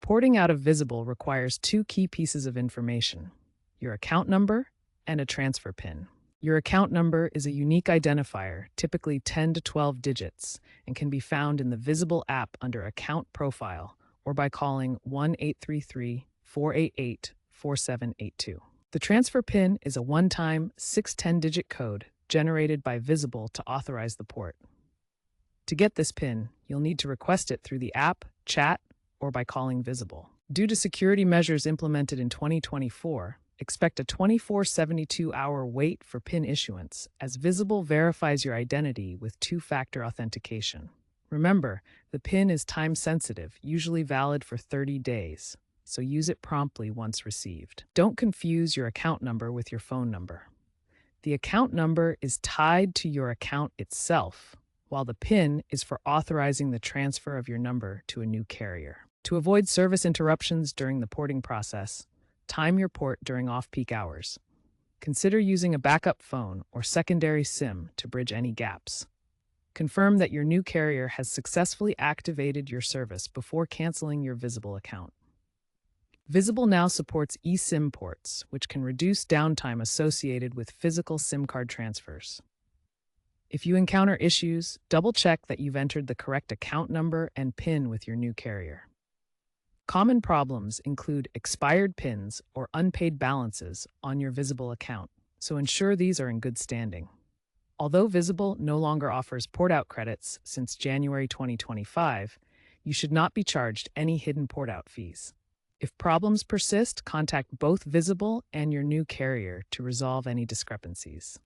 Porting out of Visible requires two key pieces of information: your account number and a transfer PIN. Your account number is a unique identifier, typically 10 to 12 digits, and can be found in the Visible app under Account Profile or by calling 1-833-488-4782. The transfer PIN is a one-time 610-digit code generated by Visible to authorize the port. To get this PIN, you'll need to request it through the app, chat, or by calling Visible. Due to security measures implemented in 2024, expect a 24-72-hour wait for PIN issuance, as Visible verifies your identity with two-factor authentication. Remember, the PIN is time-sensitive, usually valid for 30 days, so use it promptly once received. Don't confuse your account number with your phone number. The account number is tied to your account itself, while the PIN is for authorizing the transfer of your number to a new carrier. To avoid service interruptions during the porting process, time your port during off-peak hours. Consider using a backup phone or secondary SIM to bridge any gaps. Confirm that your new carrier has successfully activated your service before canceling your Visible account. Visible now supports eSIM ports, which can reduce downtime associated with physical SIM card transfers. If you encounter issues, double-check that you've entered the correct account number and PIN with your new carrier. Common problems include expired PINs or unpaid balances on your Visible account, so ensure these are in good standing. Although Visible no longer offers port-out credits since January 2025, you should not be charged any hidden port-out fees. If problems persist, contact both Visible and your new carrier to resolve any discrepancies.